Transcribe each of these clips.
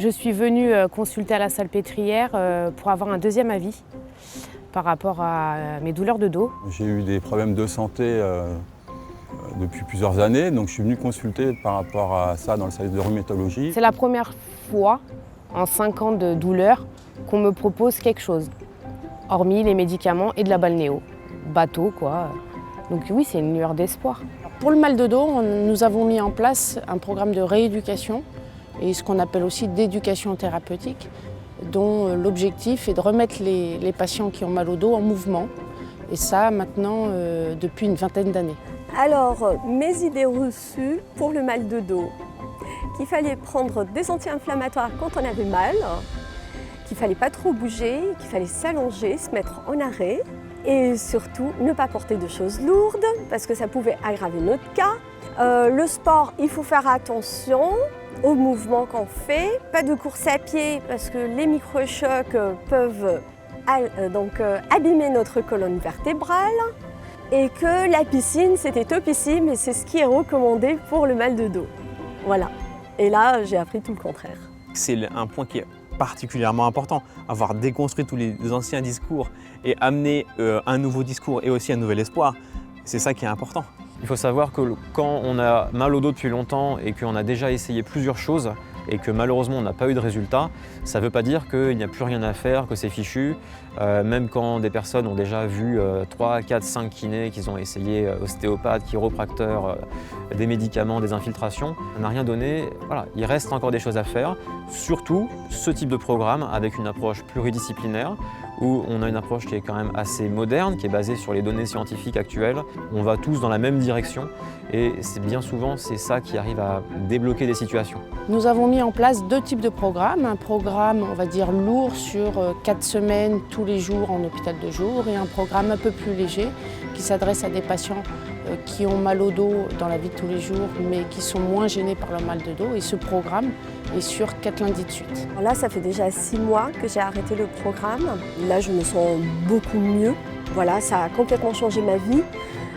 Je suis venue consulter à la Salpêtrière pour avoir un deuxième avis par rapport à mes douleurs de dos. J'ai eu des problèmes de santé depuis plusieurs années, donc je suis venu consulter par rapport à ça dans le service de rhumatologie. C'est la première fois en 5 ans de douleur qu'on me propose quelque chose, hormis les médicaments et de la balnéo. Bateau quoi. Donc oui, c'est une lueur d'espoir. Pour le mal de dos, nous avons mis en place un programme de rééducation et ce qu'on appelle aussi d'éducation thérapeutique, dont l'objectif est de remettre les patients qui ont mal au dos en mouvement. Et ça maintenant depuis une vingtaine d'années. Alors, mes idées reçues pour le mal de dos, qu'il fallait prendre des anti-inflammatoires quand on avait mal, qu'il fallait pas trop bouger, qu'il fallait s'allonger, se mettre en arrêt et surtout ne pas porter de choses lourdes parce que ça pouvait aggraver notre cas. Le sport, il faut faire attention aux mouvements qu'on fait, pas de course à pied parce que les microchocs peuvent abîmer notre colonne vertébrale. Et que la piscine, c'était topissime et c'est ce qui est recommandé pour le mal de dos. Voilà. Et là, j'ai appris tout le contraire. C'est un point qui est particulièrement important, avoir déconstruit tous les anciens discours et amener un nouveau discours et aussi un nouvel espoir, c'est ça qui est important. Il faut savoir que quand on a mal au dos depuis longtemps et qu'on a déjà essayé plusieurs choses et que malheureusement on n'a pas eu de résultat, ça ne veut pas dire qu'il n'y a plus rien à faire, que c'est fichu. Même quand des personnes ont déjà vu 3, 4, 5 kinés, qu'ils ont essayé ostéopathes, chiropracteurs, des médicaments, des infiltrations, ça n'a rien donné. Voilà, il reste encore des choses à faire. Surtout ce type de programme avec une approche pluridisciplinaire où on a une approche qui est quand même assez moderne, qui est basée sur les données scientifiques actuelles. On va tous dans la même direction et bien souvent c'est ça qui arrive à débloquer des situations. Nous avons mis en place 2 types de programmes. Un programme, on va dire, lourd sur 4 semaines, tous les jours en hôpital de jour et un programme un peu plus léger qui s'adresse à des patients qui ont mal au dos dans la vie de tous les jours mais qui sont moins gênés par leur mal de dos et ce programme est sur 4 lundis de suite. Là, ça fait déjà 6 mois que j'ai arrêté le programme. Là, je me sens beaucoup mieux. Voilà, ça a complètement changé ma vie.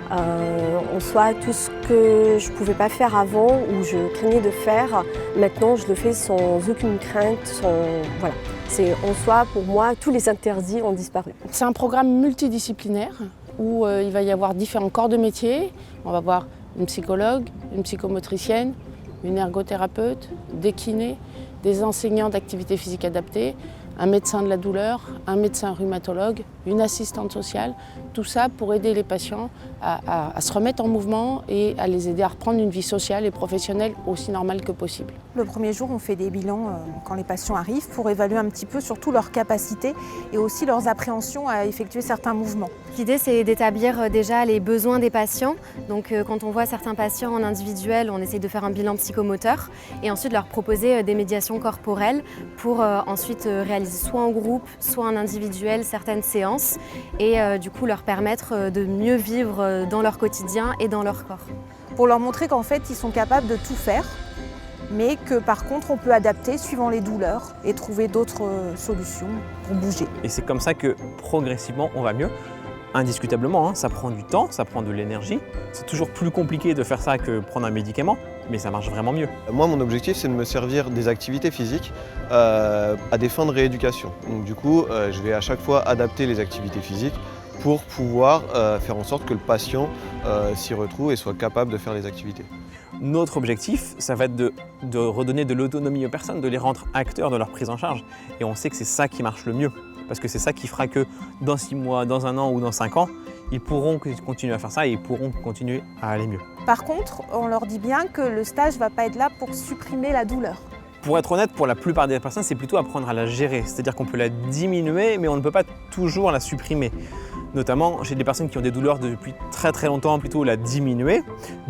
En soi, tout ce que je ne pouvais pas faire avant ou je craignais de faire, maintenant je le fais sans aucune crainte. Voilà. C'est en soi, pour moi, tous les interdits ont disparu. C'est un programme multidisciplinaire où il va y avoir différents corps de métier. On va voir une psychologue, une psychomotricienne, une ergothérapeute, des kinés, des enseignants d'activité physique adaptée, un médecin de la douleur, un médecin rhumatologue, une assistante sociale, tout ça pour aider les patients à se remettre en mouvement et à les aider à reprendre une vie sociale et professionnelle aussi normale que possible. Le premier jour, on fait des bilans quand les patients arrivent pour évaluer un petit peu surtout leurs capacités et aussi leurs appréhensions à effectuer certains mouvements. L'idée, c'est d'établir déjà les besoins des patients. Donc quand on voit certains patients en individuel, on essaie de faire un bilan psychomoteur et ensuite leur proposer des médiations corporelles pour ensuite réaliser soit en groupe, soit en individuel certaines séances et du coup leur permettre de mieux vivre dans leur quotidien et dans leur corps. Pour leur montrer qu'en fait ils sont capables de tout faire, mais que par contre on peut adapter suivant les douleurs et trouver d'autres solutions pour bouger. Et c'est comme ça que progressivement on va mieux. Indiscutablement, ça prend du temps, ça prend de l'énergie. C'est toujours plus compliqué de faire ça que prendre un médicament, mais ça marche vraiment mieux. Moi, mon objectif, c'est de me servir des activités physiques à des fins de rééducation. Donc du coup, je vais à chaque fois adapter les activités physiques pour pouvoir faire en sorte que le patient s'y retrouve et soit capable de faire les activités. Notre objectif, ça va être de redonner de l'autonomie aux personnes, de les rendre acteurs de leur prise en charge. Et on sait que c'est ça qui marche le mieux. Parce que c'est ça qui fera que dans 6 mois, dans 1 an ou dans 5 ans, ils pourront continuer à faire ça et ils pourront continuer à aller mieux. Par contre, on leur dit bien que le stage ne va pas être là pour supprimer la douleur. Pour être honnête, pour la plupart des personnes, c'est plutôt apprendre à la gérer. C'est-à-dire qu'on peut la diminuer, mais on ne peut pas toujours la supprimer. Notamment chez des personnes qui ont des douleurs depuis très très longtemps, plutôt la diminuer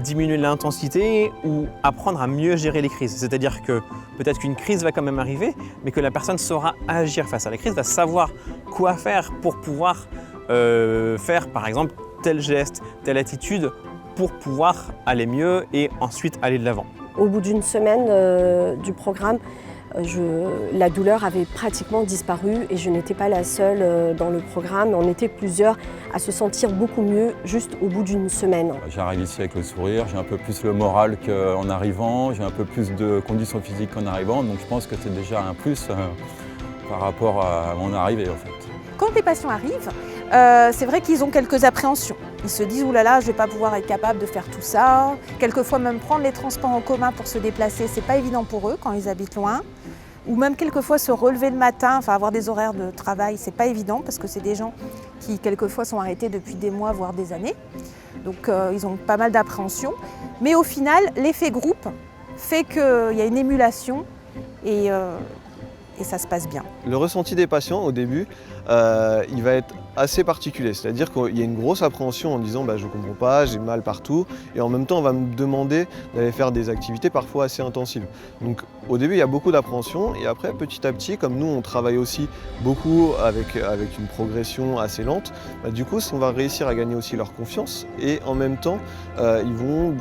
l'intensité ou apprendre à mieux gérer les crises. C'est-à-dire que peut-être qu'une crise va quand même arriver, mais que la personne saura agir face à la crise, va savoir quoi faire pour pouvoir faire par exemple tel geste, telle attitude pour pouvoir aller mieux et ensuite aller de l'avant. Au bout d'une semaine du programme, la douleur avait pratiquement disparu et je n'étais pas la seule dans le programme. On était plusieurs à se sentir beaucoup mieux juste au bout d'une semaine. J'arrive ici avec le sourire, j'ai un peu plus le moral qu'en arrivant, j'ai un peu plus de conditions physiques qu'en arrivant, donc je pense que c'est déjà un plus par rapport à mon arrivée en fait. Quand les patients arrivent, c'est vrai qu'ils ont quelques appréhensions. Ils se disent « Ouh là là, je ne vais pas pouvoir être capable de faire tout ça ». Quelquefois même prendre les transports en commun pour se déplacer, c'est pas évident pour eux quand ils habitent loin. Ou même quelquefois se relever le matin, enfin avoir des horaires de travail, c'est pas évident parce que c'est des gens qui quelquefois sont arrêtés depuis des mois, voire des années. Donc ils ont pas mal d'appréhension. Mais au final, l'effet groupe fait qu'il y a une émulation et ça se passe bien. Le ressenti des patients au début, il va être assez particulier, c'est-à-dire qu'il y a une grosse appréhension en disant je ne comprends pas, j'ai mal partout, et en même temps on va me demander d'aller faire des activités parfois assez intensives. Donc au début il y a beaucoup d'appréhension et après petit à petit, comme nous on travaille aussi beaucoup avec une progression assez lente, du coup on va réussir à gagner aussi leur confiance et en même temps ils vont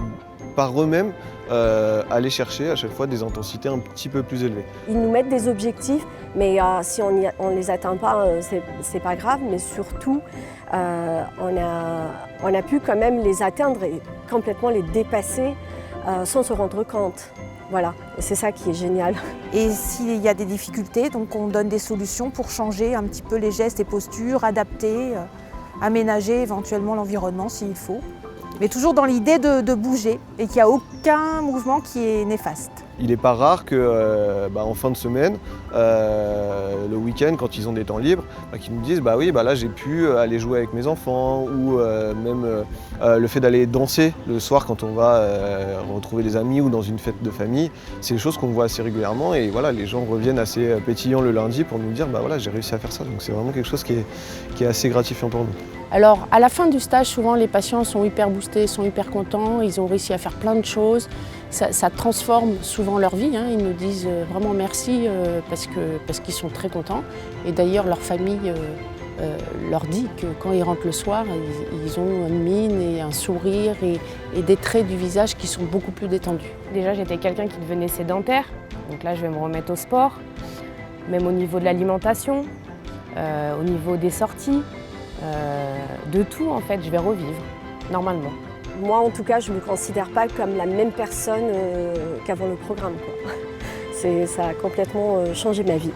par eux-mêmes aller chercher à chaque fois des intensités un petit peu plus élevées. Ils nous mettent des objectifs, mais si on ne les atteint pas, c'est pas grave, mais surtout on a pu quand même les atteindre et complètement les dépasser sans se rendre compte. Voilà, et c'est ça qui est génial. Et s'il y a des difficultés, donc on donne des solutions pour changer un petit peu les gestes et postures, adapter, aménager éventuellement l'environnement s'il faut. Mais toujours dans l'idée de bouger et qu'il n'y a aucun mouvement qui est néfaste. Il n'est pas rare qu'en fin de semaine, le week-end, quand ils ont des temps libres, qu'ils nous disent oui, là j'ai pu aller jouer avec mes enfants ou même le fait d'aller danser le soir quand on va retrouver des amis ou dans une fête de famille, c'est des choses qu'on voit assez régulièrement et voilà, les gens reviennent assez pétillants le lundi pour nous dire voilà, j'ai réussi à faire ça. Donc c'est vraiment quelque chose qui est assez gratifiant pour nous. Alors, à la fin du stage, souvent, les patients sont hyper boostés, sont hyper contents, ils ont réussi à faire plein de choses. Ça transforme souvent leur vie, hein. Ils nous disent vraiment merci parce qu'ils sont très contents. Et d'ailleurs, leur famille leur dit que quand ils rentrent le soir, ils ont une mine et un sourire et des traits du visage qui sont beaucoup plus détendus. Déjà, j'étais quelqu'un qui devenait sédentaire, donc là, je vais me remettre au sport, même au niveau de l'alimentation, au niveau des sorties. De tout en fait, je vais revivre, normalement. Moi en tout cas, je ne me considère pas comme la même personne qu'avant le programme, quoi. Ça a complètement changé ma vie.